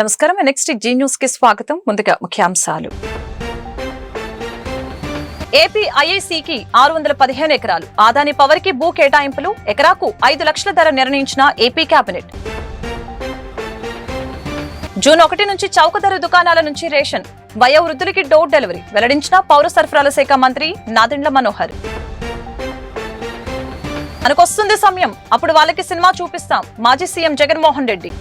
నమస్కారం. Next G news కి స్వాగతం. ముందుగా ముఖ్యాంశాలు. ఏపీ ఐఐసికి 615 ఎకరాలు, ఆదాని పవర్ కి భూ కేటాయింపులు, ఎకరాకు 5 లక్షల ధర నిర్ణయించిన ఏపీ కేబినెట్. జూన్ 1 నుంచి చౌక ధర దుకాణాల నుంచి రేషన్, వయోవృద్ధులకి డోర్ డెలివరీ వెల్లడించిన పౌర సరఫరాల శాఖ మంత్రి నాదెండ్ల మనోహర్. మనకొస్తుంది సమయం, అప్పుడు వాళ్ళకి సినిమా చూపిస్తాం, మాజీ సీఎం జగన్మోహన్ రెడ్డి.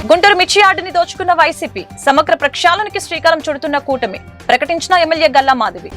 గుంటూరు మిర్చి యార్డుని దోచుకున్న వైసీపీ, సమగ్ర ప్రక్షాళనకి శ్రీకారం చుడుతున్న కూటమి, ప్రకటించిన ఎమ్మెల్యే గల్లా మాధవి.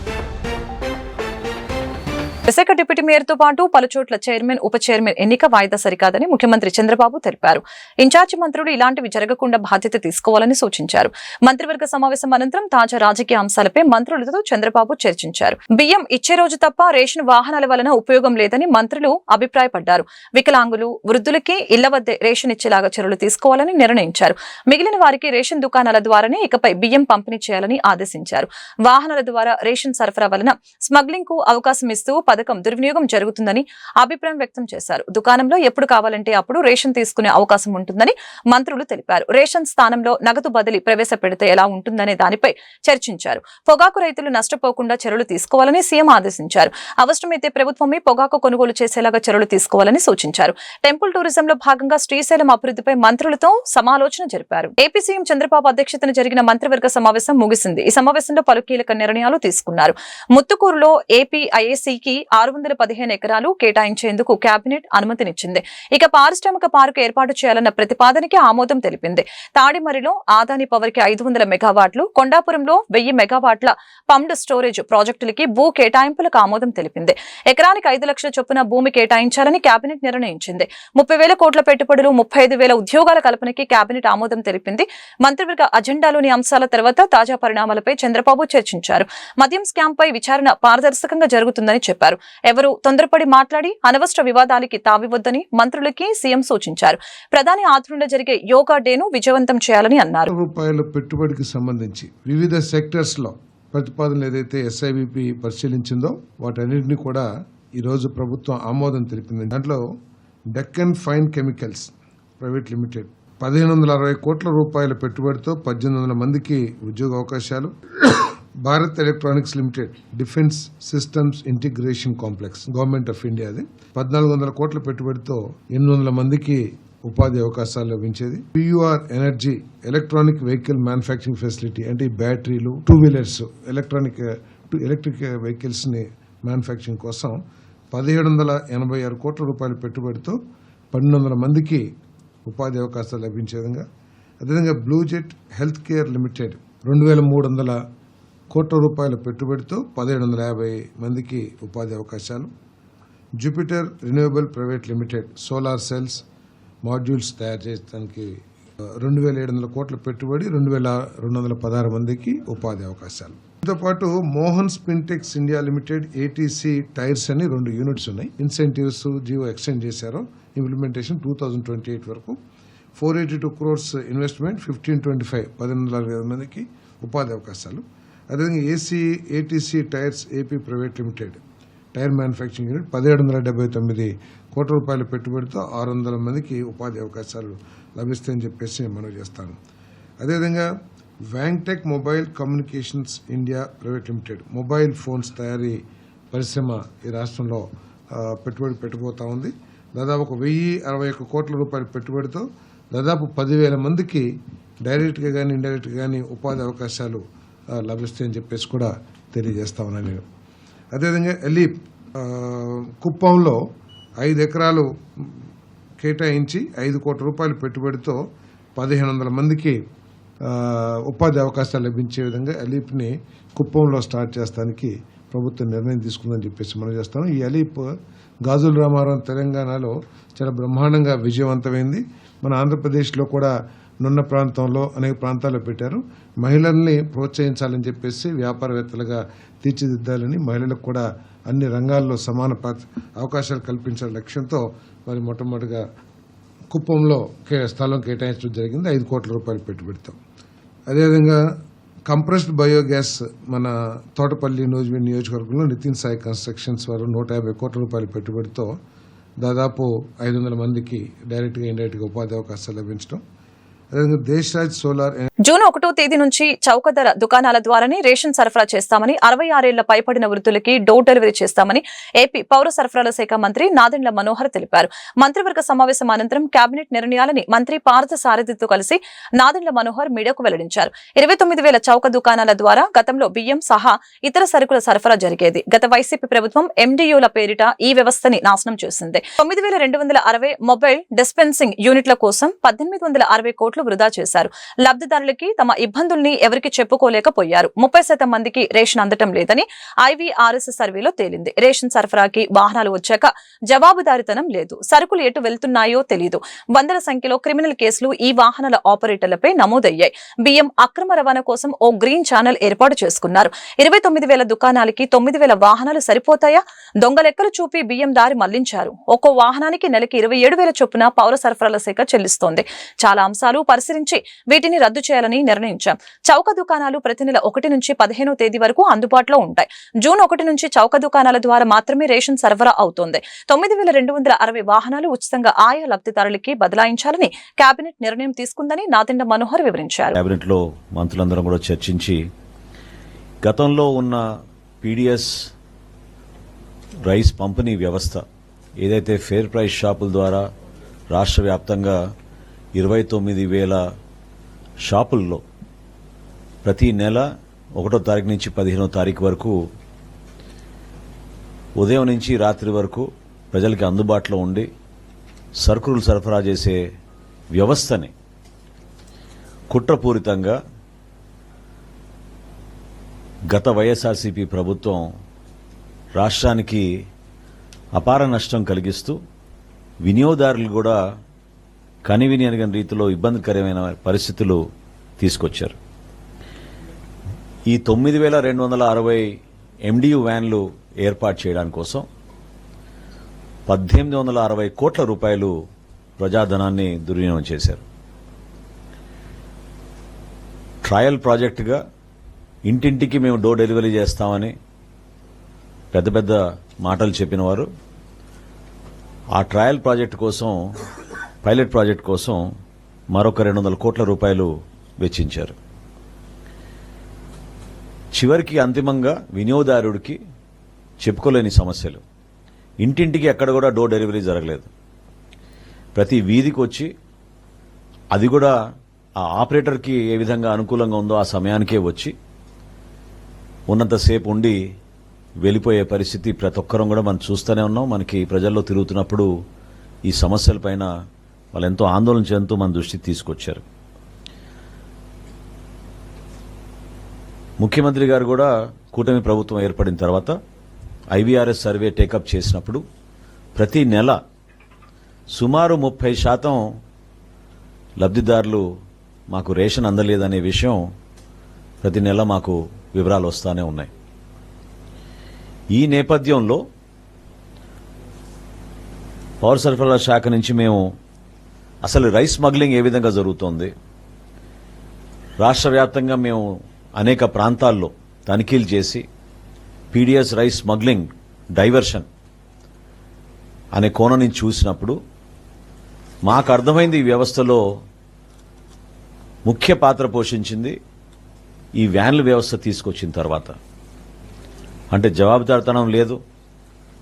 విశాఖ డిప్యూటీ మేయర్తో పాటు పలుచోట్ల చైర్మన్, ఉప చైర్మన్ ఎన్నిక వాయిదా సరికాదని ముఖ్యమంత్రి చంద్రబాబు తెలిపారు. ఇన్ఛార్జి మంత్రులు ఇలాంటివి జరగకుండా బాధ్యత తీసుకోవాలని సూచించారు. మంత్రివర్గ సమావేశం అనంతరం తాజా రాజకీయ అంశాలపై మంత్రులతో చంద్రబాబు చర్చించారు. బియ్యం ఇచ్చే రోజు తప్ప రేషన్ వాహనాల వలన ఉపయోగం లేదని మంత్రులు అభిప్రాయపడ్డారు. వికలాంగులు, వృద్ధులకి ఇళ్ల వద్దే రేషన్ ఇచ్చేలాగా చర్యలు తీసుకోవాలని నిర్ణయించారు. మిగిలిన వారికి రేషన్ దుకాణాల ద్వారానే ఇకపై బియ్యం పంపిణీ చేయాలని ఆదేశించారు. వాహనాల ద్వారా రేషన్ సరఫరా వలన స్మగ్లింగ్ కు అవకాశం ఇస్తూ పథకం దుర్వినియోగం జరుగుతుందని అభిప్రాయం వ్యక్తం చేశారు. దుకాణంలో ఎప్పుడు కావాలంటే అప్పుడు రేషన్ తీసుకునే అవకాశం ఉంటుందని మంత్రులు తెలిపారు. రేషన్ స్థానంలో నగదు బదిలీ ప్రవేశపెడితే ఎలా ఉంటుందనే దానిపై చర్చించారు. పొగాకు రైతులు నష్టపోకుండా చర్యలు తీసుకోవాలని సీఎం ఆదేశించారు. అవసరమైతే ప్రభుత్వమే పొగాకు కొనుగోలు చేసేలాగా చర్యలు తీసుకోవాలని సూచించారు. టెంపుల్ టూరిజంలో భాగంగా శ్రీశైలం అభివృద్ధిపై మంత్రులతో సమాలోచన జరిపారు. ఏపీ సీఎం చంద్రబాబు అధ్యక్షతన జరిగిన మంత్రివర్గ సమావేశం ముగిసింది. ఈ సమావేశంలో పలు కీలక నిర్ణయాలు తీసుకున్నారు. ముత్తుకూరులో ఏపీ ఐఐసికి 615 ఎకరాలు కేటాయించేందుకు కేబినెట్ అనుమతినిచ్చింది. ఇక పారిశ్రామిక పార్కు ఏర్పాటు చేయాలన్న ప్రతిపాదనకి ఆమోదం తెలిపింది. తాడిమరిలో ఆదాని పవర్ కి 500 మెగావాట్లు, కొండాపురంలో 1000 మెగావాట్ల పంప్డ్ స్టోరేజ్ ప్రాజెక్టులకి భూ కేటాయింపులకు ఆమోదం తెలిపింది. ఎకరానికి 5 లక్షల చొప్పున భూమి కేటాయించాలని కేబినెట్ నిర్ణయించింది. 30,000 కోట్ల పెట్టుబడులు, 35,000 ఉద్యోగాల కల్పనకి కేబినెట్ ఆమోదం తెలిపింది. మంత్రివర్గ అజెండాలోని అంశాల తర్వాత తాజా పరిణామాలపై చంద్రబాబు చర్చించారు. మద్యం స్కామ్ పై విచారణ పారదర్శకంగా జరుగుతుందని చెప్పారు. ఎవరు తొందరపడి మాట్లాడి అనవసర వివాదాలకి తావివద్దని మంత్రులకి సీఎం సూచించారు. ప్రధాని ఆధ్వర్యంలో జరిగే యోగా డేను విజయవంతం చేయాలని అన్నారు. రూపాయల పెట్టుబడికి సంబంధించి వివిధ సెక్టర్స్ లో ప్రతిపాదనలు ఏదైతే ఎస్ఐబిపి పరిశీలించిందో వాటన్నిటిని కూడా ఈ రోజు ప్రభుత్వం ఆమోదం తెలిపింది. దాంట్లో Deccan fine chemicals private limited 1560 కోట్ల రూపాయల పెట్టుబడితో 1800 మందికి ఉద్యోగ అవకాశాలు. Bharat electronics limited defence systems integration complex government of India, అది 1400 కోట్ల పెట్టుబడితో 800 మందికి ఉపాధి అవకాశాలు లభించేది. PUR energy electronic vehicle manufacturing facility, అంటే బ్యాటరీలు, 2 వీలర్స్, ఎలక్ట్రిక్ వెహికల్స్ ని మ్యానుఫ్యాక్చరింగ్ కోసం 1786 కోట్ల రూపాయల పెట్టుబడితో 1200 మందికి ఉపాధి అవకాశాలు లభించే విధంగా. అదేవిధంగా బ్లూజెట్ హెల్త్ కేర్ లిమిటెడ్ 2300 కోట్ల రూపాయల పెట్టుబడితో 1750 మందికి ఉపాధి అవకాశాలు. Jupiter renewable private limited solar cells, modules తయారు చేయడానికి 2700 కోట్ల పెట్టుబడి, 2216 మందికి ఉపాధి అవకాశాలు. దీంతో పాటు Mohan Spintex India limited ATC tyres అని 2 యూనిట్స్ ఉన్నాయి. ఇన్సెంటివ్స్ జియో ఎక్స్టెండ్ చేశారు. ఇంప్లిమెంటేషన్ 2028 వరకు. 482 crores ఇన్వెస్ట్మెంట్, 1525 1860 మందికి ఉపాధి అవకాశాలు. అదేవిధంగా ATC tyres AP private limited tyre manufacturing unit 1779 కోట్ల రూపాయల పెట్టుబడితో 600 మందికి ఉపాధి అవకాశాలు లభిస్తాయని చెప్పేసి మనం చేస్తాను. అదేవిధంగా Wingtech mobile communications India private limited mobile phones తయారీ పరిశ్రమ ఈ రాష్ట్రంలో పెట్టుబడి పెట్టబోతా ఉంది. దాదాపు 1061 కోట్ల రూపాయల పెట్టుబడితో దాదాపు 10,000 మందికి డైరెక్ట్గా కానీ ఇండైరెక్ట్గా కానీ ఉపాధి అవకాశాలు లభిస్తాయని చెప్పేసి కూడా తెలియజేస్తా ఉన్నాను నేను. అదేవిధంగా ఎలీప్ కుప్పంలో 5 ఎకరాలు కేటాయించి 5 కోట్ల రూపాయల పెట్టుబడితో 1500 మందికి ఉపాధి అవకాశాలు లభించే విధంగా ఎలీప్ని కుప్పంలో స్టార్ట్ చేస్తానికి ప్రభుత్వం నిర్ణయం తీసుకుందని చెప్పేసి మనం చేస్తాం. ఈ ఎలీప్ గాజుల రామారావు తెలంగాణలో చాలా బ్రహ్మాండంగా విజయవంతమైంది. మన ఆంధ్రప్రదేశ్లో కూడా నున్న ప్రాంతంలో అనేక ప్రాంతాల్లో పెట్టారు. మహిళల్ని ప్రోత్సహించాలని చెప్పేసి వ్యాపారవేత్తలుగా తీర్చిదిద్దాలని, మహిళలకు కూడా అన్ని రంగాల్లో సమాన అవకాశాలు కల్పించాల లక్ష్యంతో మరి మొట్టమొదటిగా కుప్పంలో స్థలం కేటాయించడం జరిగింది 5 కోట్ల రూపాయలు పెట్టుబడితో. అదేవిధంగా కంప్రెస్డ్ బయోగ్యాస్ మన తోటపల్లి నియోజకవర్గంలో నితిన్ సాయి కన్స్ట్రక్షన్స్ వారు 150 కోట్ల రూపాయల పెట్టుబడితో దాదాపు 500 మందికి డైరెక్ట్గా ఇండైరెక్ట్గా ఉపాధి అవకాశాలు లభించడం. అదేవిధంగా దేశరాజ్ సోలార్ జూన్ 1వ తేదీ నుంచి చౌక ధర దుకాణాల ద్వారానే రేషన్ సరఫరా చేస్తామని, 66 ఏళ్ల పైబడిన వృద్ధులకి డోర్ డెలివరీ చేస్తామని ఏపీ పౌర సరఫరాల శాఖ మంత్రి నాదెండ్ల మనోహర్ తెలిపారు. మంత్రివర్గ సమావేశం అనంతరం కేబినెట్ నిర్ణయాలని మంత్రి పార్థ సారథితో కలిసి నాదెండ్ల మనోహర్ మీడియాకు వెల్లడించారు. 29,000 చౌక దుకాణాల ద్వారా గతంలో బియ్యం సహా ఇతర సరుకుల సరఫరా జరిగేది. గత వైసీపీ ప్రభుత్వం ఎండియూల పేరిట ఈ వ్యవస్థని నాశనం చేసింది. 9,260 మొబైల్ డిస్పెన్సింగ్ యూనిట్ల కోసం 1,860 కోట్లు వృధా చేశారు. లబ్ధిదారులకి తమ ఇబ్బందుల్ని ఎవరికి చెప్పుకోలేకపోయారు. 30% మందికి రేషన్ అందటం లేదని IVRS సర్వేలో తేలింది. రేషన్ సరఫరాకి వాహనాలు వచ్చాక జవాబుదారితనం లేదు. సరుకులు ఎటు వెళ్తున్నాయో తెలియదు. వందల సంఖ్యలో క్రిమినల్ కేసులు ఈ వాహనాల ఆపరేటర్లపై నమోదయ్యాయి. బియ్యం అక్రమ రవాణా కోసం ఓ గ్రీన్ ఛానల్ ఏర్పాటు చేసుకున్నారు. 29,000 దుకాణాలకి 9,000 వాహనాలు సరిపోతాయా? దొంగ లెక్కలు చూపి బియ్యం దారి మళ్లించారు. ఒక్కో వాహనానికి నెలకి 27,000 చొప్పున పౌర సరఫరాల శాఖ చెల్లిస్తోంది. చాలా అంశాలు పరిశీలించి వీటిని రద్దు చేయాలని నిర్ణయించాం. చౌక దుకాణాలు ప్రతి నెల 1 నుంచి 15వ తేదీ వరకు అందుబాటులో ఉంటాయి. జూన్ 1 నుంచి చౌక దుకాణాల ద్వారా మాత్రమే రేషన్ సరఫరా అవుతోంది. 9,260 వాహనాలు ఉచితంగా ఆయా లబ్ధిదారులకి బదలాయించాలని కేబినెట్ నిర్ణయం తీసుకుందని నాదెండ్ల మనోహర్ వివరించారు. కేబినెట్ లో మంత్రులందరం కూడా చర్చించి గతంలో ఉన్న PDS రైస్ పంపిణీ వ్యవస్థ ఏదైతే ఫేర్ ప్రైస్ షాపుల ద్వారా రాష్ట్ర వ్యాప్తంగా 29,000 షాపుల్లో ప్రతి నెల 1వ తారీఖు నుంచి 15వ తారీఖు వరకు ఉదయం నుంచి రాత్రి వరకు ప్రజలకి అందుబాటులో ఉండి సరుకులు సరఫరా చేసే వ్యవస్థని కుట్రపూరితంగా గత వైఎస్ఆర్సీపీ ప్రభుత్వం రాష్ట్రానికి అపార నష్టం కలిగిస్తూ వినియోగదారులు కూడా కనివిని ఎరగని రీతిలో ఇబ్బందికరమైన పరిస్థితులు తీసుకొచ్చారు. ఈ 9,260 MDU వ్యాన్లు ఏర్పాటు చేయడానికి కోసం 1,860 కోట్ల రూపాయలు ప్రజాధనాన్ని దుర్వినియోగం చేశారు. ట్రయల్ ప్రాజెక్టుగా ఇంటింటికి మేము డోర్ డెలివరీ చేస్తామని పెద్ద పెద్ద మాటలు చెప్పిన వారు ఆ ట్రయల్ ప్రాజెక్టు కోసం, పైలట్ ప్రాజెక్ట్ కోసం మరొక 200 కోట్ల రూపాయలు వెచ్చించారు. చివరికి అంతిమంగా వినియోగదారుడికి చెప్పుకోలేని సమస్యలు. ఇంటింటికి ఎక్కడ కూడా డోర్ డెలివరీ జరగలేదు. ప్రతి వీధికి వచ్చి అది కూడా ఆ ఆపరేటర్కి ఏ విధంగా అనుకూలంగా ఉందో ఆ సమయానికే వచ్చి ఉన్నంతసేపు ఉండి వెళ్ళిపోయే పరిస్థితి ప్రతి ఒక్కరం కూడా మనం చూస్తూనే ఉన్నాం. మనకి ప్రజల్లో తిరుగుతున్నప్పుడు ఈ సమస్యలపైన వాళ్ళు ఎంతో ఆందోళన చెందుతూ మన దృష్టికి తీసుకొచ్చారు. ముఖ్యమంత్రి గారు కూడా కూటమి ప్రభుత్వం ఏర్పడిన తర్వాత IVRS సర్వే టేకప్ చేసినప్పుడు ప్రతి నెల సుమారు 30% లబ్ధిదారులు మాకు రేషన్ అందలేదనే విషయం ప్రతి నెల మాకు వివరాలు వస్తూనే ఉన్నాయి. ఈ నేపథ్యంలో పౌర సరఫరాల శాఖ నుంచి మేము అసలు రైస్ స్మగ్లింగ్ ఏ విధంగా జరుగుతోంది, రాష్ట్ర వ్యాప్తంగా మేము అనేక ప్రాంతాల్లో తనిఖీలు చేసి PDS రైస్ స్మగ్లింగ్ డైవర్షన్ అనే కోణం నుంచి చూసినప్పుడు మాకు అర్థమైంది ఈ వ్యవస్థలో ముఖ్య పాత్ర పోషించింది ఈ వ్యాన్ల వ్యవస్థ తీసుకొచ్చిన తర్వాత. అంటే జవాబుదారితనం లేదు,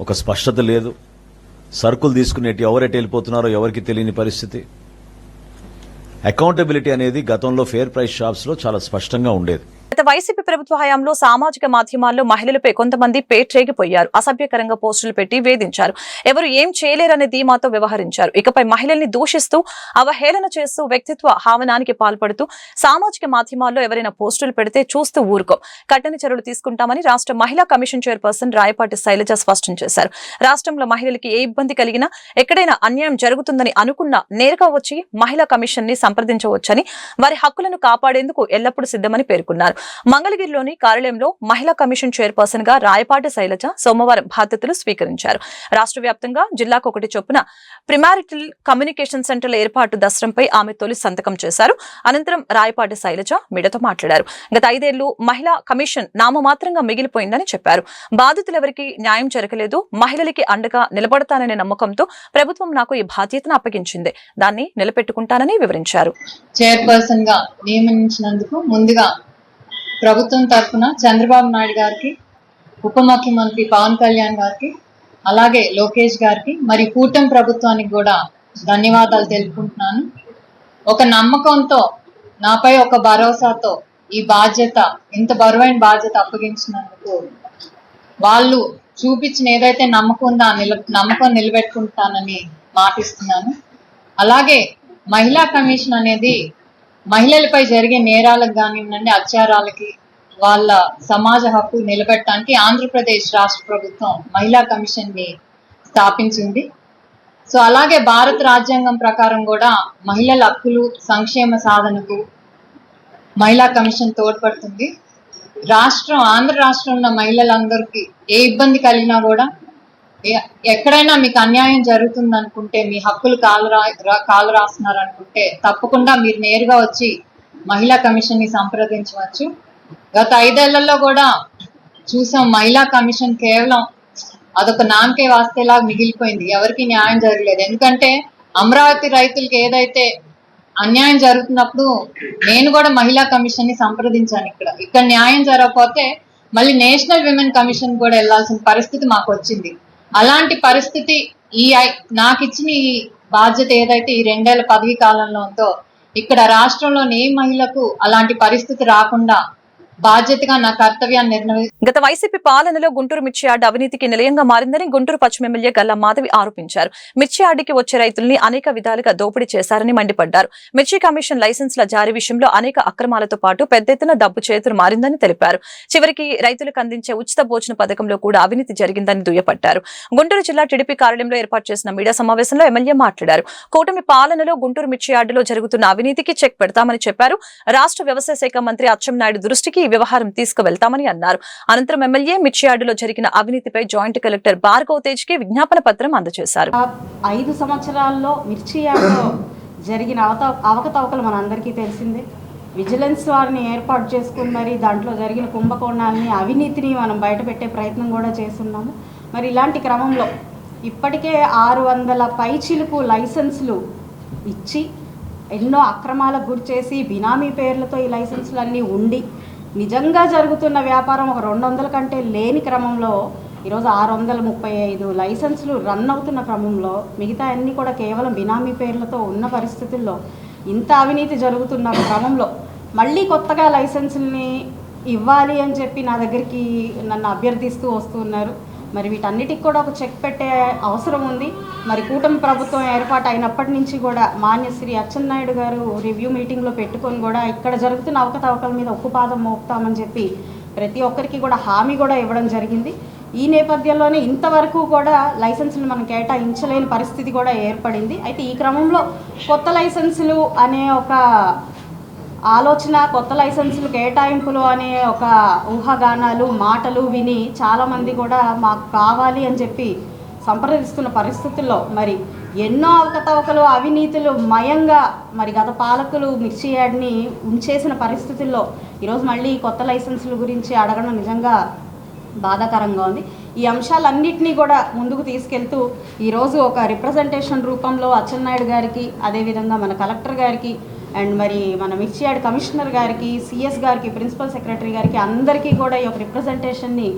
ఒక స్పష్టత లేదు, సరుకులు తీసుకునేటి ఎవరెటు వెళ్ళిపోతున్నారో ఎవరికి తెలియని పరిస్థితి. అకౌంటబిలిటీ అనేది గతంలో ఫేర్ ప్రైస్ షాప్స్ లో చాలా స్పష్టంగా ఉండేది. గత వైసీపీ ప్రభుత్వ హయాంలో సామాజిక మాధ్యమాల్లో మహిళలపై కొంతమంది పేట్రేగిపోయారు. అసభ్యకరంగా పోస్టులు పెట్టి వేధించారు. ఎవరు ఏం చేయలేరనే ధీమాతో వ్యవహరించారు. ఇకపై మహిళల్ని దూషిస్తూ అవహేళన చేస్తూ వ్యక్తిత్వ హావనానికి పాల్పడుతూ సామాజిక మాధ్యమాల్లో ఎవరైనా పోస్టులు పెడితే చూస్తూ ఊరుకో, కఠిన చర్యలు తీసుకుంటామని రాష్ట్ర మహిళా కమిషన్ చైర్పర్సన్ రాయపాటి శైలజ స్పష్టం చేశారు. రాష్ట్రంలో మహిళలకి ఏ ఇబ్బంది కలిగినా, ఎక్కడైనా అన్యాయం జరుగుతుందని అనుకున్నా నేరుగా వచ్చి మహిళా కమిషన్ ని సంప్రదించవచ్చని, వారి హక్కులను కాపాడేందుకు ఎల్లప్పుడూ సిద్ధమని పేర్కొన్నారు. మంగళగిరిలోని కార్యాలయంలో మహిళా కమిషన్ చైర్పర్సన్ గా రాయపాటి శైలజ సోమవారం బాధ్యతలు స్వీకరించారు. రాష్ట్ర వ్యాప్తంగా జిల్లాకు ఒకటి చొప్పున ప్రిమారిటల్ కమ్యూనికేషన్ సెంటర్ల ఏర్పాటు దస్త్రంపై ఆమె తొలి సంతకం చేశారు. అనంతరం రాయపాటి శైలజ మీడియాతో మాట్లాడారు. గత 5 ఏళ్లు మహిళా కమిషన్ నామమాత్రంగా మిగిలిపోయిందని చెప్పారు. బాధితులెవరికి న్యాయం జరగలేదు. మహిళలకి అండగా నిలబడతాననే నమ్మకంతో ప్రభుత్వం నాకు ఈ బాధ్యతను అప్పగించింది. దాన్ని నిలబెట్టుకుంటానని వివరించారు. చైర్పర్సన్ గా నియమించినందుకు ముందుగా ప్రభుత్వం తరఫున చంద్రబాబు నాయుడు గారికి, ఉప ముఖ్యమంత్రి పవన్ కళ్యాణ్ గారికి, అలాగే లోకేష్ గారికి, మరి కూటమి ప్రభుత్వానికి కూడా ధన్యవాదాలు తెలుపుకుంటున్నాను. ఒక నమ్మకంతో, నాపై ఒక భరోసాతో ఈ బాధ్యత, ఇంత బరువైన బాధ్యత అప్పగించినందుకు వాళ్ళు చూపించిన ఏదైతే నమ్మకం ఉందో ఆ నమ్మకం నిలబెట్టుకుంటానని మాటిస్తున్నాను. అలాగే మహిళా కమిషన్ అనేది మహిళలపై జరిగే నేరాలకు కానివ్వండి, అత్యాచారాలకి, వాళ్ళ సమాజ హక్కు నిలబెట్టడానికి ఆంధ్రప్రదేశ్ రాష్ట్ర ప్రభుత్వం మహిళా కమిషన్ ని స్థాపించింది. సో అలాగే భారత రాజ్యాంగం ప్రకారం కూడా మహిళల హక్కులు సంక్షేమ సాధనకు మహిళా కమిషన్ తోడ్పడుతుంది. ఆంధ్ర రాష్ట్రంలో ఉన్న మహిళలందరికీ ఏ ఇబ్బంది కలిగినా కూడా, ఎక్కడైనా మీకు అన్యాయం జరుగుతుంది అనుకుంటే, మీ హక్కులు కాలు రాస్తున్నారు అనుకుంటే తప్పకుండా మీరు నేరుగా వచ్చి మహిళా కమిషన్ ని సంప్రదించవచ్చు. గత 5 ఏళ్లలో కూడా చూసాం, మహిళా కమిషన్ కేవలం అదొక నామకే వాస్తేలాగా మిగిలిపోయింది. ఎవరికి న్యాయం జరగలేదు. ఎందుకంటే అమరావతి రైతులకి ఏదైతే అన్యాయం జరుగుతున్నప్పుడు నేను కూడా మహిళా కమిషన్ ని సంప్రదించాను. ఇక్కడ న్యాయం జరగకపోతే మళ్ళీ నేషనల్ విమెన్ కమిషన్ కూడా వెళ్లాల్సిన పరిస్థితి మాకు వచ్చింది. అలాంటి పరిస్థితి నాకు ఇచ్చిన ఈ బాధ్యత ఏదైతే ఈ 2 ఏళ్ల పదవీ కాలంలో ఉందో, ఇక్కడ రాష్ట్రంలోని ఏ మహిళకు అలాంటి పరిస్థితి రాకుండా బాధ్యతగా నా కర్తవ్యాన్ని గత వైసీపీ పాలనలో గుంటూరు మిర్చి యార్డ్ అవినీతికి నిలయంగా మారిందని గుంటూరు పశ్చిమ ఎమ్మెల్యే గల్లా మాధవి ఆరోపించారు. మిర్చి యార్డుకి వచ్చే రైతుల్ని అనేక విధాలుగా దోపిడీ చేశారని మండిపడ్డారు. మిర్చి కమిషన్ లైసెన్స్ల జారీ విషయంలో అనేక అక్రమాలతో పాటు పెద్ద ఎత్తున డబ్బు చేతులు మారిందని తెలిపారు. చివరికి రైతులకు అందించే ఉచిత భోజన పథకంలో కూడా అవినీతి జరిగిందని దుయ్యపట్టారు. గుంటూరు జిల్లా టీడీపీ కార్యాలయంలో ఏర్పాటు చేసిన మీడియా సమావేశంలో ఎమ్మెల్యే మాట్లాడారు. కూటమి పాలనలో గుంటూరు మిర్చి యార్డులో జరుగుతున్న అవినీతికి చెక్ పెడతామని చెప్పారు. రాష్ట్ర వ్యవసాయ శాఖ మంత్రి అచ్చెన్నాయుడు దృష్టికి వ్యవహారం తీసుకువెళ్తామని అన్నారు. అనంతరం ఎమ్మెల్యే మిర్చి యార్డులో జరిగిన అవినీతిపై జాయింట్ కలెక్టర్ భార్గవ్ తేజ్ కి విజ్ఞాపన పత్రం అందజేశారు. 5 సంవత్సరాల్లో మిర్చి యార్డులో జరిగిన అవకతవకలు మనందరికీ తెలిసిందే. విజిలెన్స్ వారిని ఏర్పాటు చేసుకుని మరి దాంట్లో జరిగిన కుంభకోణాలని, అవినీతిని మనం బయటపెట్టే ప్రయత్నం కూడా చేస్తున్నాము. మరి ఇలాంటి క్రమంలో ఇప్పటికే 600 పైచిలుకు లైసెన్సులు ఇచ్చి ఎన్నో అక్రమాలకు గురి చేసి బినామీ పేర్లతో ఈ లైసెన్సులన్నీ ఉండి నిజంగా జరుగుతున్న వ్యాపారం ఒక 200 కంటే లేని క్రమంలో ఈరోజు 635 లైసెన్సులు రన్ అవుతున్న క్రమంలో మిగతా అన్నీ కూడా కేవలం బినామీ పేర్లతో ఉన్న పరిస్థితుల్లో ఇంత అవినీతి జరుగుతున్న క్రమంలో మళ్ళీ కొత్తగా లైసెన్సుల్ని ఇవ్వాలి అని చెప్పి నా దగ్గరికి నన్ను అభ్యర్థిస్తూ వస్తున్నారు. మరి వీటన్నిటికి కూడా ఒక చెక్ పెట్టే అవసరం ఉంది. మరి కూటమి ప్రభుత్వం ఏర్పాటు అయినప్పటి నుంచి కూడా మాన్యశ్రీ అచ్చెన్నాయుడు గారు రివ్యూ మీటింగ్లో పెట్టుకొని కూడా ఇక్కడ జరుగుతున్న అవకతవకల మీద ఉక్కుపాదం మోపుతామని చెప్పి ప్రతి ఒక్కరికి కూడా హామీ కూడా ఇవ్వడం జరిగింది. ఈ నేపథ్యంలోనే ఇంతవరకు కూడా లైసెన్సులు మనం కేటాయించలేని పరిస్థితి కూడా ఏర్పడింది. అయితే ఈ క్రమంలో కొత్త లైసెన్సులు అనే ఒక ఆలోచన, కొత్త లైసెన్సులు కేటాయింపులు అనే ఒక ఊహాగానాలు, మాటలు విని చాలామంది కూడా మాకు కావాలి అని చెప్పి సంప్రదిస్తున్న పరిస్థితుల్లో మరి ఎన్నో అవకతవకలు, అవినీతులు మయంగా మరి గత పాలకులు మిర్చి యార్డ్ని ఉంచేసిన పరిస్థితుల్లో ఈరోజు మళ్ళీ కొత్త లైసెన్సుల గురించి అడగడం నిజంగా బాధాకరంగా ఉంది. ఈ అంశాలన్నింటినీ కూడా ముందుకు తీసుకెళ్తూ ఈరోజు ఒక రిప్రజెంటేషన్ రూపంలో అచ్చెన్నాయుడు గారికి, అదేవిధంగా మన కలెక్టర్ గారికి అండ్ మరి మన మిర్చి యార్డ్ కమిషనర్ గారికి, సిఎస్ గారికి, ప్రిన్సిపల్ సెక్రటరీ గారికి అందరికీ కూడా ఈ యొక్క రిప్రజెంటేషన్ని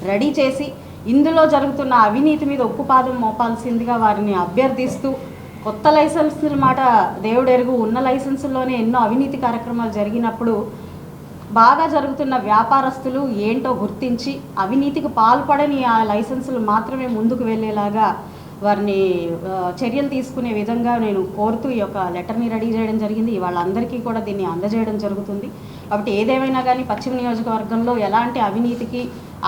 రెడీ చేసి ఇందులో జరుగుతున్న అవినీతి మీద ఉక్కుపాదం మోపాల్సిందిగా వారిని అభ్యర్థిస్తూ, కొత్త లైసెన్సుల మాట దేవుడెరుగు, ఉన్న లైసెన్సుల్లోనే ఎన్నో అవినీతి కార్యక్రమాలు జరిగినప్పుడు బాగా జరుగుతున్న వ్యాపారస్తులు ఏంటో గుర్తించి అవినీతికి పాల్పడని ఆ లైసెన్సులు మాత్రమే ముందుకు వెళ్ళేలాగా వారిని చర్యలు తీసుకునే విధంగా నేను కోరుతూ ఈ యొక్క లెటర్ని రెడీ చేయడం జరిగింది. వాళ్ళందరికీ కూడా దీన్ని అందజేయడం జరుగుతుంది. కాబట్టి ఏదేమైనా కానీ పశ్చిమ నియోజకవర్గంలో ఎలాంటి అవినీతికి,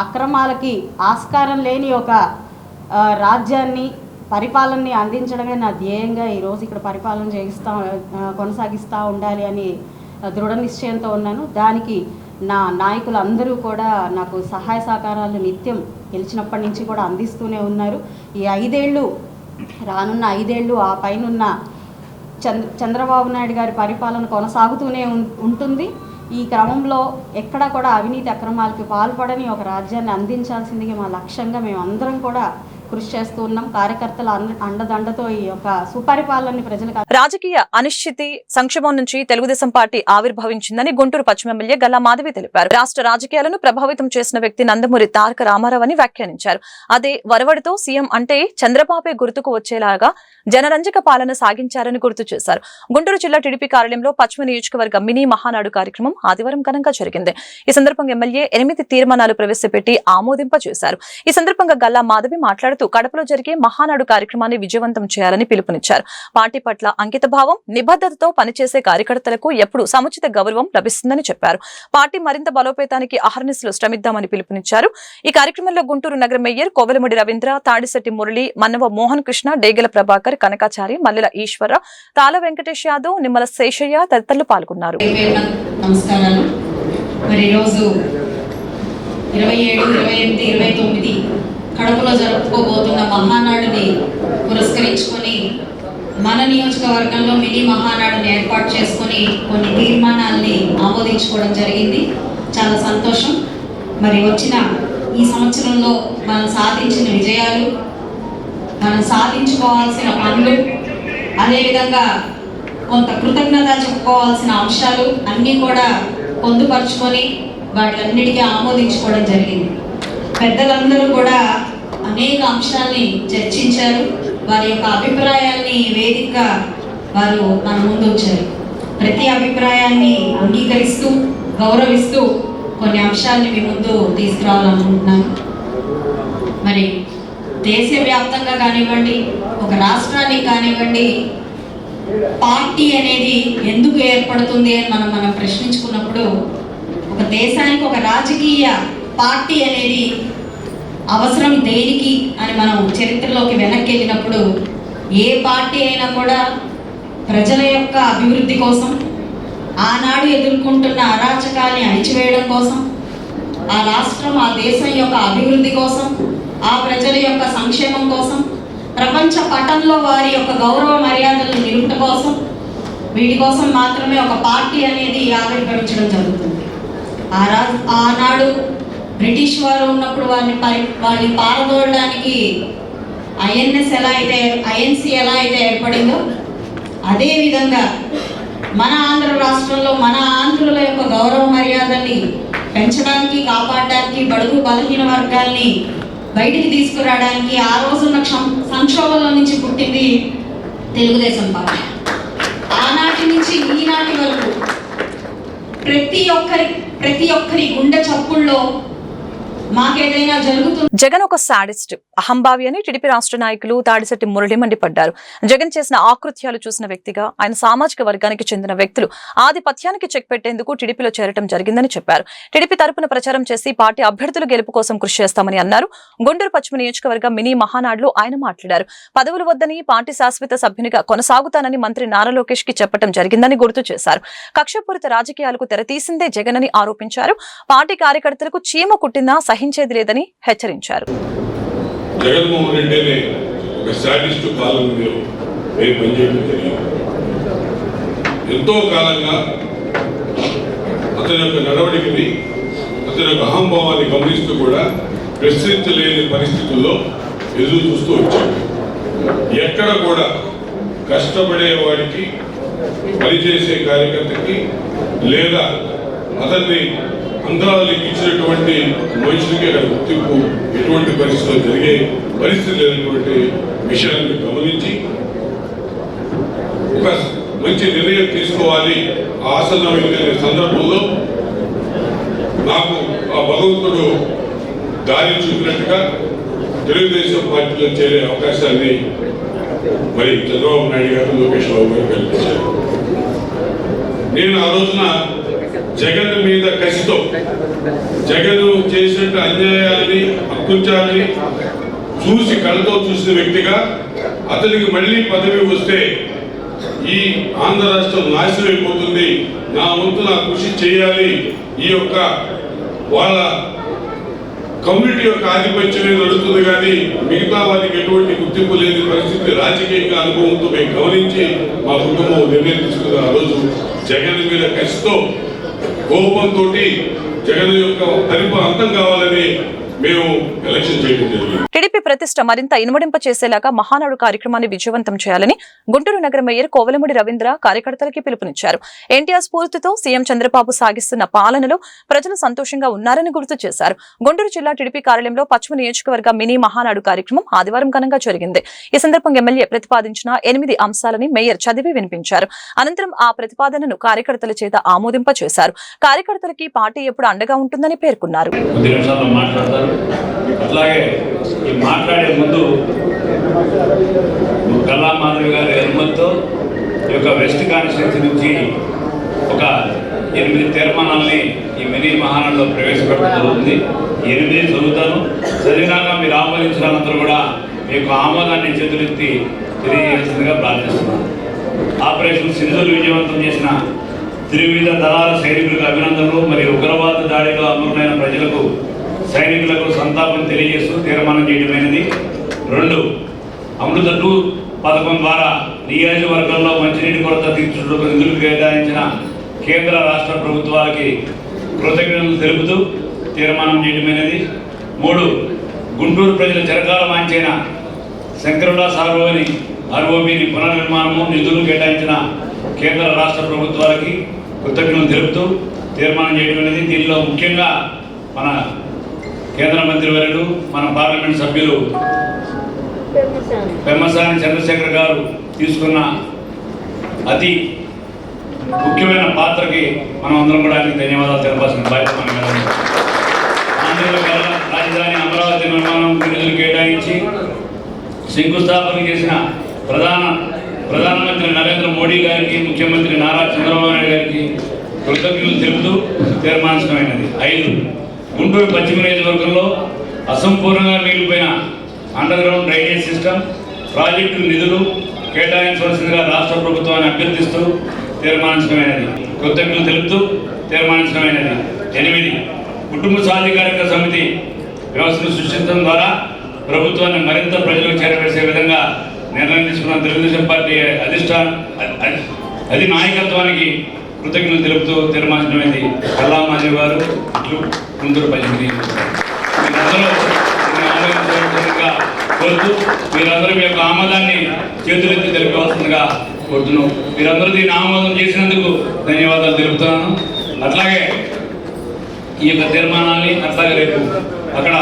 అక్రమాలకి ఆస్కారం లేని ఒక రాజ్యాన్ని, పరిపాలనని అందించడమే నా ధ్యేయంగా ఈరోజు ఇక్కడ పరిపాలన కొనసాగిస్తూ ఉండాలి అని దృఢ నిశ్చయంతో ఉన్నాను. దానికి నా నాయకులు అందరూ కూడా నాకు సహాయ సహకారాలు నిత్యం గెలిచినప్పటి నుంచి కూడా అందిస్తూనే ఉన్నారు. ఈ 5 ఏళ్ళు రానున్న 5 ఏళ్ళు ఆ పైనున్న చంద్రబాబు నాయుడు గారి పరిపాలన కొనసాగుతూనే ఉంటుంది. ఈ క్రమంలో ఎక్కడా కూడా అవినీతి అక్రమాలకి పాల్పడని ఒక రాజ్యాన్ని అందించాల్సిందిగా మా లక్ష్యంగా మేము అందరం కూడా కృషి చేస్తూ ఉన్నాం. కార్యకర్తల అండదండతో ఈ యొక్క సుపరిపాలనని ప్రజలకు. రాజకీయ అనిశ్చితి సంక్షేమం నుంచి తెలుగుదేశం పార్టీ ఆవిర్భవించిందని గుంటూరు పశ్చిమ ఎమ్మెల్యే గల్లా మాధవి తెలిపారు. రాష్ట్ర రాజకీయాలను ప్రభావితం చేసిన వ్యక్తి నందమూరి తారక రామారావు అని వ్యాఖ్యానించారు. అదే వరవడితో సీఎం అంటే చంద్రబాబే గుర్తుకు వచ్చేలాగా జనరంజక పాలన సాగించారని గుర్తు చేశారు. గుంటూరు జిల్లా టీడీపీ కార్యాలయంలో పశ్చిమ నియోజకవర్గ మినీ మహానాడు కార్యక్రమం ఆదివారం ఘనంగా జరిగింది. ఈ సందర్భంగా ఎమ్మెల్యే 8 తీర్మానాలు ప్రవేశపెట్టి ఆమోదింపజేశారు. ఈ సందర్భంగా గల్లా మాధవి మాట్లాడుతూ కడపలో జరిగే మహానాడు కార్యక్రమాన్ని విజయవంతం చేయాలని పిలుపునిచ్చారు. పార్టీ పట్ల అంకితభావం, నిబద్ధతతో పనిచేసే కార్యకర్తలకు ఎప్పుడు సముచిత గౌరవం లభిస్తుందని చెప్పారు. పార్టీ మరింత బలోపేతానికి అహర్నిశలు శ్రమిద్దామని పిలుపునిచ్చారు. ఈ కార్యక్రమంలో గుంటూరు నగర మేయర్ కోవెలముడి రవీంద్ర, తాడిశెట్టి మురళి, మన్నవ మోహన్ కృష్ణ, డేగల ప్రభాకర్, కనకాచారి, మల్లెల ఈశ్వర, తాళ వెంకటేష్ యాదవ్, నిమ్మల శేషయ్య తదితరులు పాల్గొన్నారు. నమస్కారాలు. మరి ఈరోజు 27, 28, 29 కడపలో జరుపుకోబోతున్న మహానాడుని పురస్కరించుకొని మన నియోజకవర్గంలో మినీ మహానాడుని ఏర్పాటు చేసుకొని కొన్ని తీర్మానాల్ని ఆమోదించుకోవడం జరిగింది. చాలా సంతోషం. మరి వచ్చిన ఈ సంవత్సరంలో మనం సాధించిన విజయాలు, మనం సాధించుకోవాల్సిన పనులు, అదేవిధంగా కొంత కృతజ్ఞత చెప్పుకోవాల్సిన అంశాలు అన్నీ కూడా పొందుపరుచుకొని వాటిలన్నిటికీ ఆమోదించుకోవడం జరిగింది. పెద్దలందరూ కూడా అనేక అంశాలని చర్చించారు. వారి యొక్క అభిప్రాయాన్ని వేదికగా వారు మన ముందు ఉంచారు. ప్రతి అభిప్రాయాన్ని అంగీకరిస్తూ గౌరవిస్తూ కొన్ని అంశాలని మీ ముందు తీసుకురావాలనుకుంటున్నాను. మరి దేశవ్యాప్తంగా కానివ్వండి, ఒక రాష్ట్రానికి కానివ్వండి, పార్టీ అనేది ఎందుకు ఏర్పడుతుంది అని మనం ప్రశ్నించుకున్నప్పుడు, ఒక దేశానికి ఒక రాజకీయ పార్టీ అనేది అవసరం దేనికి అని మనం చరిత్రలోకి వెనక్కి వెళ్ళినప్పుడు, ఏ పార్టీ అయినా కూడా ప్రజల యొక్క అభివృద్ధి కోసం, ఆనాడు ఎదుర్కొంటున్న అరాచకాన్ని అణిచివేయడం కోసం, ఆ రాష్ట్రం ఆ దేశం యొక్క అభివృద్ధి కోసం, ఆ ప్రజల యొక్క సంక్షేమం కోసం, ప్రపంచ పటంలో వారి యొక్క గౌరవ మర్యాదలను నిలుపుట కోసం, వీటి కోసం మాత్రమే ఒక పార్టీ అనేది ఆవిర్భవించడం జరుగుతుంది. ఆనాడు బ్రిటిష్ వారు ఉన్నప్పుడు వారిని పారదోడడానికి ఐఎన్సీ ఎలా అయితే ఏర్పడిందో, అదేవిధంగా మన ఆంధ్ర రాష్ట్రంలో మన ఆంధ్రుల యొక్క గౌరవ మర్యాదల్ని పెంచడానికి, కాపాడడానికి, బడుగు బలహీన వర్గాల్ని బయటికి తీసుకురావడానికి ఆ రోజున్న సంక్షోభంలో నుంచి పుట్టింది తెలుగుదేశం పార్టీ. ఆనాటి నుంచి ఈనాటి వరకు ప్రతి ఒక్కరి గుండె చప్పుల్లో మాకేదైనా జరుగుతుంది. జగన్ ఒక సాడిస్ట్, అహంభావి అని టీడీపీ రాష్ట్ర నాయకులు తాడిశెట్టి మురళి మండిపడ్డారు. జగన్ చేసిన ఆకృత్యాలు చూసిన వ్యక్తిగా ఆయన సామాజిక వర్గానికి చెందిన వ్యక్తులు ఆధిపత్యానికి చెక్ పెట్టేందుకు టీడీపీలో చేరటం జరిగిందని చెప్పారు. టీడీపీ తరపున ప్రచారం చేసి పార్టీ అభ్యర్థుల గెలుపు కోసం కృషి చేస్తామని అన్నారు. గుంటూరు పశ్చిమ నియోజకవర్గ మినీ మహానాడులో ఆయన మాట్లాడారు. పదవులు వద్దని పార్టీ శాశ్వత సభ్యునిగా కొనసాగుతానని మంత్రి నారా లోకేష్ కి చెప్పడం జరిగిందని గుర్తు చేశారు. కక్షపూరిత రాజకీయాలకు తెరతీసిందే జగన్ అని ఆరోపించారు. పార్టీ కార్యకర్తలకు చీమ కుట్టినా సహించేది లేదని హెచ్చరించారు. జగన్మోహన్ రెడ్డిని ఒక సాడిస్టు కాలంలో నేను పనిచేయడం జరిగింది. ఎంతో కాలంగా అతని యొక్క నడవడికని, అతని యొక్క అహంభావాన్ని గమనిస్తూ కూడా ప్రశ్నించలేని పరిస్థితుల్లో ఎదురు చూస్తూ వచ్చాడు. ఎక్కడ కూడా కష్టపడేవాడికి, పనిచేసే కార్యకర్తకి లేదా అతన్ని అంతరాలకు ఇచ్చినటువంటి మనుషులకి అక్కడ గుర్తింపు ఎటువంటి పరిస్థితుల్లో జరిగే పరిస్థితి లేనటువంటి విషయాన్ని గమనించి ఒక మంచి నిర్ణయం తీసుకోవాలి ఆసన్నమైన సందర్భంలో నాకు ఆ భగవంతుడు దారి చూపినట్టుగా తెలుగుదేశం పార్టీలో చేరే అవకాశాన్ని మరి చంద్రబాబు నాయుడు గారు, లోకేష్ బాబు గారు కల్పించారు. నేను ఆ రోజున జగన్ మీద కసితో, జగన్ చేసినట్టు అన్యాయాన్ని, అకృత్యాన్ని చూసి కళ్ళతో చూసిన వ్యక్తిగా అతనికి మళ్ళీ పదవి వస్తే ఈ ఆంధ్ర రాష్ట్రం నాశనం అయిపోతుంది, నా వంతు నా కృషి చేయాలి ఈ యొక్క వాళ్ళ కమ్యూనిటీ యొక్క ఆధిపత్యమే నడుస్తుంది కానీ మిగతా వారికి ఎటువంటి గుర్తింపు లేని పరిస్థితి రాజకీయంగా అనుభవంతో మేము గమనించి మా కుటుంబం నిర్ణయం తీసుకున్న ఆ రోజు జగన్ మీద కసితో కోపంతో జగన్ యొక్క పరిపాలన అంతం కావాలని మేము ఎలక్షన్ చేయడం జరిగింది. టీడీపీ ప్రతిష్ట మరింత ఇనుమడింప చేసేలాగా మహానాడు కార్యక్రమాన్ని విజయవంతం చేయాలని గుంటూరు నగర మేయర్ కోవెలమూడి రవీంద్ర కార్యకర్తలకి పిలుపునిచ్చారు. ఎన్టీఆర్ స్ఫూర్తితో సీఎం చంద్రబాబు సాగిస్తున్న పాలనలో ప్రజలు సంతోషంగా ఉన్నారని గుర్తు చేశారు. గుంటూరు జిల్లా టీడీపీ కార్యాలయంలో పశ్చిమ నియోజకవర్గ మినీ మహానాడు కార్యక్రమం ఆదివారం ఘనంగా జరిగింది. ఈ సందర్భంగా ఎమ్మెల్యే ప్రతిపాదించిన 8 అంశాలని మేయర్ చదివి వినిపించారు. అనంతరం ఆ ప్రతిపాదనను కార్యకర్తల చేత ఆమోదింప చేశారు. కార్యకర్తలకి పార్టీ ఎప్పుడు అండగా ఉంటుందని పేర్కొన్నారు. అట్లాగే ఈ మాట్లాడే ముందు గల్లా మాధవి గారి అనుమతితో ఈ యొక్క వెస్ట్ కాన్స్టిట్యున్సీ నుంచి ఒక 8 తీర్మానాలని ఈ మినీ మహానాడులో ప్రవేశపెట్టడం జరుగుతుంది. 8 చదువుతాను. చదివినాక మీరు ఆమోదించినంతా కూడా మీకు ఆమోదాన్ని చేతులెత్తి తెలియజేస్తుందిగా ప్రార్థిస్తున్నాను. ఆపరేషన్ సింధూర్ విజయవంతం చేసిన త్రివిధ దళాల సైనికులకు అభినందనలు మరియు ఉగ్రవాద దాడిలో అమరులైన ప్రజలకు సైనికులకు సంతాపం తెలియజేస్తూ తీర్మానం చేయడమైనది. 2 అమృత 2 పథకం ద్వారా నియోజకవర్గంలో మంచినీటి కొరత తీర్చుటకు నిధులు కేటాయించిన కేంద్ర రాష్ట్ర ప్రభుత్వాలకి కృతజ్ఞతలు తెలుపుతూ తీర్మానం చేయడమైనది. 3 గుంటూరు ప్రజల చిరకాల వాంఛైన శంకరుల సార్వని ఆర్ఓబిని పునర్నిర్మాణము నిధులు కేటాయించిన కేంద్ర రాష్ట్ర ప్రభుత్వాలకి కృతజ్ఞతలు తెలుపుతూ తీర్మానం చేయడమైనది. దీనిలో ముఖ్యంగా మన కేంద్ర మంత్రివర్యులు మన పార్లమెంట్ సభ్యులు పెమ్మసాని చంద్రశేఖర్ గారు తీసుకున్న అతి ముఖ్యమైన పాత్రకి మనం అందరం కూడా ఆయనకి ధన్యవాదాలు తెలపాల్సిన బాధ్యత మన మీద ఉంది. ఆంధ్రప్రదేశ్ రాజధాని అమరావతి నిర్మాణం నిధులు కేటాయించి శంకుస్థాపన చేసిన ప్రధానమంత్రి నరేంద్ర మోడీ గారికి, ముఖ్యమంత్రి నారా చంద్రబాబు నాయుడు గారికి కృతజ్ఞతలు తెలుపుతూ తీర్మానించడమైనది. 5 గుంటూరు పశ్చిమ నియోజకవర్గంలో అసంపూర్ణంగా మిగిలిపోయిన under ground drainage system project నిధులు కేటాయించవలసిందిగా రాష్ట్ర ప్రభుత్వాన్ని అభ్యర్థిస్తూ తీర్మానించడమైనది. కృతజ్ఞతలు తెలుపుతూ తీర్మానించడమైనది. 8 కుటుంబ సాధికారిక సమితి వ్యవస్థను సృష్టించడం ద్వారా ప్రభుత్వాన్ని మరింత ప్రజలకు చేరవేసే విధంగా నిర్ణయం తీసుకున్న తెలుగుదేశం పార్టీ నాయకత్వానికి కృతజ్ఞతలు తెలుపుతూ తీర్మానించడమైంది. గల్లా మాధవి గారు గుంటూరు పశ్చిమ మీరందరూ ఆమోదించవలసిందిగా కోరుతూ మీరందరూ మీ యొక్క ఆమోదాన్ని చేతులెత్తి తెలిపవలసిందిగా కోరుతున్నాం. మీరందరూ దీన్ని ఆమోదం చేసినందుకు ధన్యవాదాలు తెలుపుతున్నాను. అట్లాగే ఈ యొక్క తీర్మానాన్ని అట్లాగే రేపు అక్కడ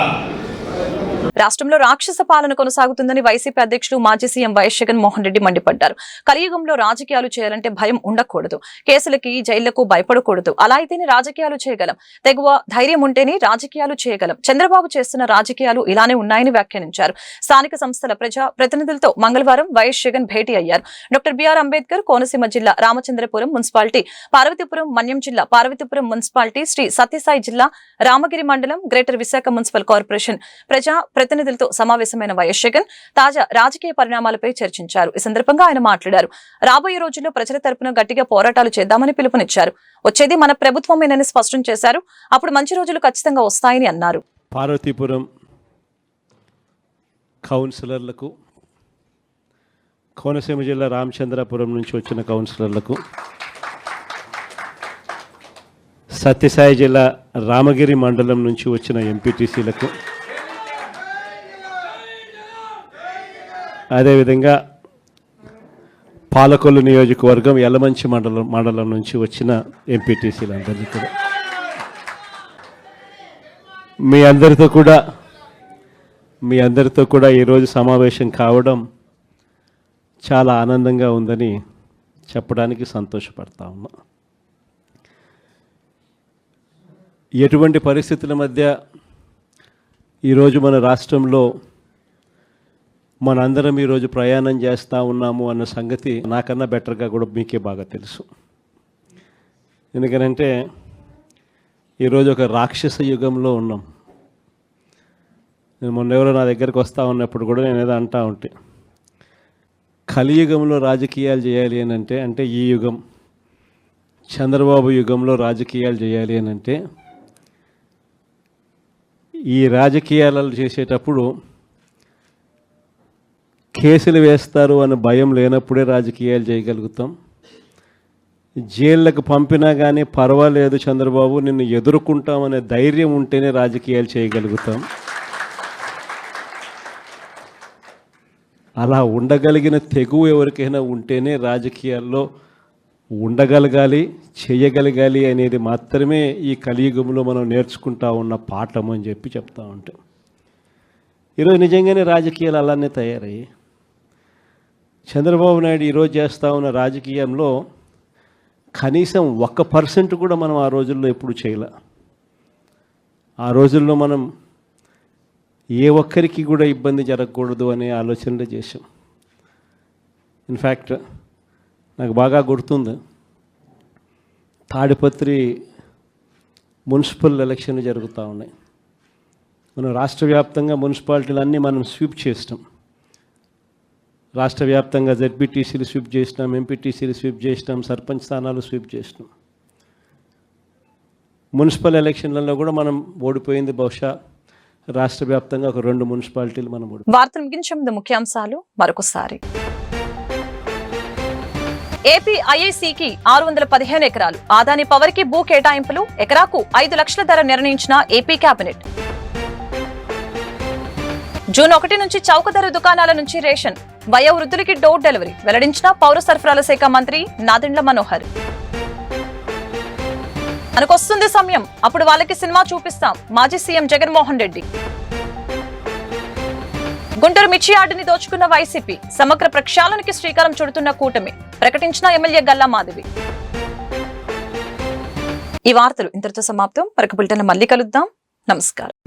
రాష్ట్రంలో రాక్షస పాలన కొనసాగుతుందని వైసీపీ అధ్యక్షుడు మాజీ సీఎం వైఎస్ జగన్మోహన్ రెడ్డి మండిపడ్డారు. కలియుగంలో రాజకీయాలు చేయాలంటే భయం ఉండకూడదు, కేసులకి జైళ్లకు భయపడకూడదు. అలా అయితేనే రాజకీయాలు చేయగలం. తెగువ ధైర్యం ఉంటేనే రాజకీయాలు చేయగలం. చంద్రబాబు చేస్తున్న రాజకీయాలు ఇలానే ఉన్నాయని వ్యాఖ్యానించారు. స్థానిక సంస్థల ప్రజా ప్రతినిధులతో మంగళవారం వైఎస్ జగన్ భేటీ అయ్యారు. డాక్టర్ బిఆర్ అంబేద్కర్ కోనసీమ జిల్లా రామచంద్రపురం మున్సిపాలిటీ, పార్వతీపురం మన్యం జిల్లా పార్వతీపురం మున్సిపాలిటీ, శ్రీ సత్యసాయి జిల్లా రామగిరి మండలం, గ్రేటర్ విశాఖ మున్సిపల్ కార్పొరేషన్ ప్రజా ప్రతినిధులతో సమావేశమైన వైఎస్ జగన్ తాజా రాజకీయ పరిణామాలపై చర్చించారు. ఈ సందర్భంగా ఆయన మాట్లాడారు. రాబోయే రోజుల్లో ప్రజల తరపున గట్టిగా పోరాటాలు చేద్దామని పిలుపునిచ్చారు. వచ్చేది మన ప్రభుత్వమేనని స్పష్టం చేశారు. అప్పుడు మంచి రోజులు ఖచ్చితంగా వస్తాయని అన్నారు. పార్వతీపురం కౌన్సిలర్లకు, కోనసీమ జిల్లా రామచంద్రపురం నుంచి వచ్చిన కౌన్సిలర్లకు, సత్యసాయి జిల్లా రామగిరి మండలం నుంచి వచ్చిన ఎంపీటీసీలకు, అదేవిధంగా పాలకొల్లు నియోజకవర్గం యలమంచి మండలం నుంచి వచ్చిన ఎంపీటీసీలందరినీ కూడా మీ అందరితో కూడా ఈరోజు సమావేశం కావడం చాలా ఆనందంగా ఉందని చెప్పడానికి సంతోషపడతా ఉన్నా. ఎటువంటి పరిస్థితుల మధ్య ఈరోజు మన రాష్ట్రంలో మనందరం ఈరోజు ప్రయాణం చేస్తూ ఉన్నాము అన్న సంగతి నాకన్నా బెటర్గా కూడా మీకే బాగా తెలుసు. ఎందుకనంటే ఈరోజు ఒక రాక్షస యుగంలో ఉన్నాం. నేను మొన్న ఎవరో నా దగ్గరికి వస్తూ ఉన్నప్పుడు కూడా నేను ఏదో అంటూ ఉంటే, కలియుగంలో రాజకీయాలు చేయాలి అని అంటే ఈ యుగం చంద్రబాబు యుగంలో రాజకీయాలు చేయాలి అని అంటే ఈ రాజకీయాలు చేసేటప్పుడు కేసులు వేస్తారు అనే భయం లేనప్పుడే రాజకీయాలు చేయగలుగుతాం. జైళ్ళకు పంపినా కానీ పర్వాలేదు చంద్రబాబు నిన్ను ఎదుర్కొంటామనే ధైర్యం ఉంటేనే రాజకీయాలు చేయగలుగుతాం. అలా ఉండగలిగిన తెగువ ఎవరికైనా ఉంటేనే రాజకీయాల్లో ఉండగలగాలి, చేయగలగాలి అనేది మాత్రమే ఈ కలియుగంలో మనం నేర్చుకుంటా ఉన్న పాఠం అని చెప్పి చెప్తా ఉంటాం. ఈరోజు నిజంగానే రాజకీయాలు అలానే తయారయ్యాయి. చంద్రబాబు నాయుడు ఈరోజు చేస్తూ ఉన్న రాజకీయంలో కనీసం 1% కూడా మనం ఆ రోజుల్లో ఎప్పుడు చేయలే. ఆ రోజుల్లో మనం ఏ ఒక్కరికి కూడా ఇబ్బంది జరగకూడదు అనే ఆలోచనలు చేశాం. ఇన్ఫ్యాక్ట్ నాకు బాగా గుర్తుంది, తాడిపత్రి మున్సిపల్ ఎలక్షన్లు జరుగుతూ ఉన్నాయి. మనం రాష్ట్ర వ్యాప్తంగా మున్సిపాలిటీలన్నీ మనం స్వీప్ చేసినాం. రాష్ట్ర వ్యాప్తంగా జెడ్పీటీసీలు స్వీప్ చేసినాం, ఎంపీటీసీలు స్వీప్ చేసినాం, సర్పంచ్ స్థానాలు స్వీప్ చేసినాం. మున్సిపల్ ఎలక్షన్లలో కూడా మనం ఓడిపోయింది బహుశా రాష్ట్ర వ్యాప్తంగా ఒక 2 మున్సిపాలిటీలు మనం ఓడిపోయాం. వార్తలు ముగించే ముందు ముఖ్యాంశాలు మరొకసారి. ఏపీ ఐఐసికి 615 ఎకరాలు, ఆదాని పవర్ కి భూ కేటాయింపులు, ఎకరాకు 5 లక్షల ధర నిర్ణయించిన ఏపీ కేబినెట్. జూన్ 1 నుంచి చౌక ధర దుకాణాల నుంచి రేషన్, వయోవృద్ధులకి డోర్ డెలివరీ వెల్లడించిన పౌర సరఫరాల శాఖ మంత్రి నాదెండ్ల మనోహర్. మనకొస్తుంది సమయం, అప్పుడు వాళ్ళకి సినిమా చూపిస్తాం, మాజీ సీఎం జగన్మోహన్ రెడ్డి. గుంటూరు మిర్చి యార్డుని దోచుకున్న వైసీపీ, సమగ్ర ప్రక్షాళనకి శ్రీకారం చుడుతున్న కూటమి, ప్రకటించిన ఎమ్మెల్యే గల్లా మాధవి. ఈ వార్తలు ఇంతటితో సమాప్తం. మరొక బులెటిన్ మళ్ళీ కలుద్దాం. నమస్కారం.